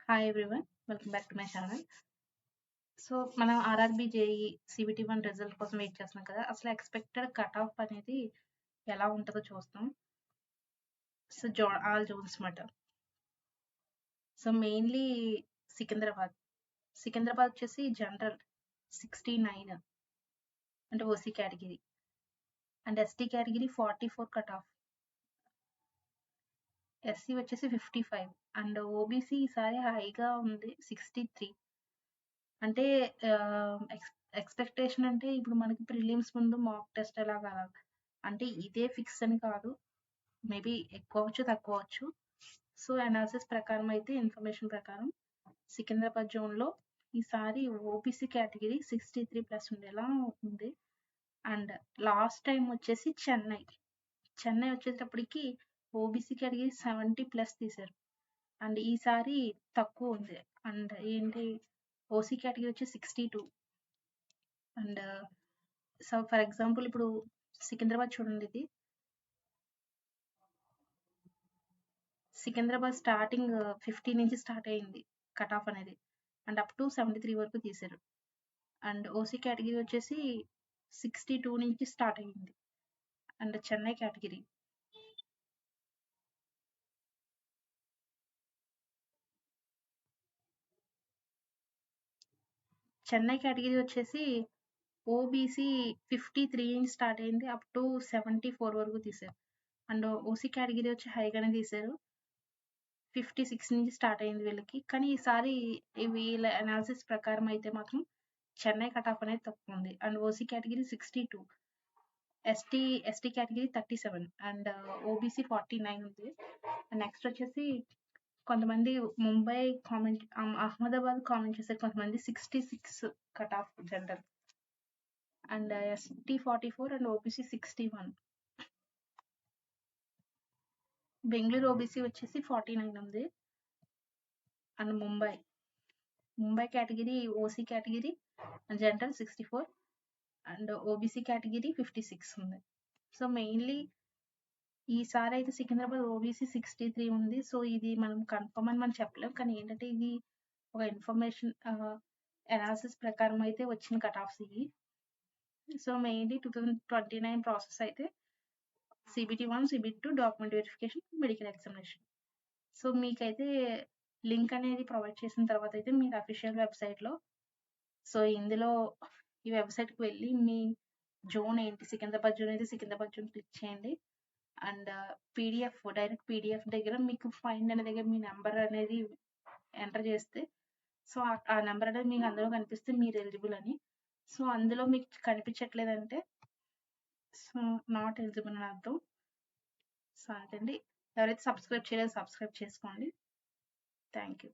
Hi everyone. Welcome back to my channel. So, మనం RRB, JEE, CBT 1 result కోసం wait చేస్తున్నాం కదా! అసలు ఎక్స్‌పెక్టెడ్ కట్ ఆఫ్ అనేది ఎలా ఉంటదో చూస్తాం. సో, ఆల్ జోన్స్ మాట. So, mainly Secunderabad. సికింద్రాబాద్ వచ్చేసి జనరల్ 69 అంటే OC category. And ST category 44 cut off. SC వచ్చేసి 55 అండ్ ఓబీసీ ఈసారి హైగా ఉంది 63. అంటే ఎక్స్‌పెక్టేషన్ అంటే ఇప్పుడు మనకి ప్రిలిమ్స్ ముందు మాక్ టెస్ట్ ఎలాగా అంటే ఇదే ఫిక్స్ అని కాదు. మేబీ ఎక్కువ అవ్వచ్చు, తక్కువ అవ్వచ్చు. సో, అనాలిసిస్ ప్రకారం అయితే ఇన్ఫర్మేషన్ ప్రకారం సికింద్రాబాద్ జోన్‌లో ఈసారి ఓబీసీ కేటగిరీ 63+ ఉండేలా ఉంది. అండ్ లాస్ట్ టైమ్ వచ్చేసి చెన్నై. చెన్నై వచ్చేటప్పటికి ఓబీసీ కేటగిరీ 70+ తీశారు. అండ్ ఈసారి తక్కువ ఉంది. అండ్ ఏంటి ఓసీ కేటగిరీ వచ్చి 62. అండ్ సో, ఫర్ ఎగ్జాంపుల్ ఇప్పుడు సికింద్రాబాద్ చూడండి ఇది. సికింద్రాబాద్ స్టార్టింగ్ 50 నుంచి స్టార్ట్ అయింది కట్ ఆఫ్ అనేది. అండ్ అప్ టు 73 వరకు తీశారు. అండ్ ఓసీ కేటగిరీ వచ్చేసి 62 నుంచి స్టార్ట్ అయింది. అండ్ చెన్నై కేటగిరీ వచ్చేసి ఓబీసీ 53 నుంచి స్టార్ట్ అయింది. అప్ టు 74 వరకు తీశారు. అండ్ ఓసీ కేటగిరీ వచ్చి హైగానే తీశారు. 56 నుంచి స్టార్ట్ అయింది వీళ్ళకి. కానీ ఈసారి వీళ్ళ అనాలిసిస్ ప్రకారం అయితే మాత్రం చెన్నై కట్ ఆఫ్ అనేది తక్కువ ఉంది. And OC category 62, ST category 37 and OBC 49 ఉంది. నెక్స్ట్ వచ్చేసి కొంతమంది ముంబై అహ్మదాబాద్ కామెంట్ చేశారు. కొంతమంది 66 cut off general and ST 44 and OBC 61. Bengaluru OBC వచ్చేసి 49 ఉంది. And Mumbai category OC category general 64 and OBC category 56 ఉంది. సో, మెయిన్‌లీ ఈసారి అయితే సికింద్రాబాద్ ఓబీసీ 63 ఉంది. సో, ఇది మనం కన్ఫర్మ్ అని మనం చెప్పలేం. కానీ ఏంటంటే ఇది ఒక ఇన్ఫర్మేషన్ అనాలిసిస్ ప్రకారం అయితే వచ్చిన కట్ ఆఫ్స్ ఇవి. సో, మెయిన్‌లీ 2029 ప్రాసెస్ అయితే CBT 1, CBT 2 document verification, medical examination. So, మీకైతే లింక్ అనేది ప్రొవైడ్ చేసిన తర్వాత అయితే మీరు అఫీషియల్ వెబ్‌సైట్‌లో సో, ఇందులో ఈ వెబ్‌సైట్‌కి వెళ్ళి మీ జోన్ ఏంటి, సికింద్రాబాద్ జోన్ అయితే సికింద్రాబాద్ జోన్ క్లిక్ చేయండి. అండ్ డైరెక్ట్ పీడిఎఫ్ దగ్గర మీకు ఫైండ్ అనే దగ్గర మీ నెంబర్ అనేది ఎంటర్ చేస్తే సో, ఆ నెంబర్ అనేది మీకు అందులో కనిపిస్తే మీరు ఎలిజిబుల్ అని. సో, అందులో మీకు కనిపించట్లేదంటే సో, నాట్ ఎలిజిబుల్ అని అర్థం. సో, అంతండి. ఎవరైతే సబ్స్క్రైబ్ చేయలేదో సబ్స్క్రైబ్ చేసుకోండి. Thank you.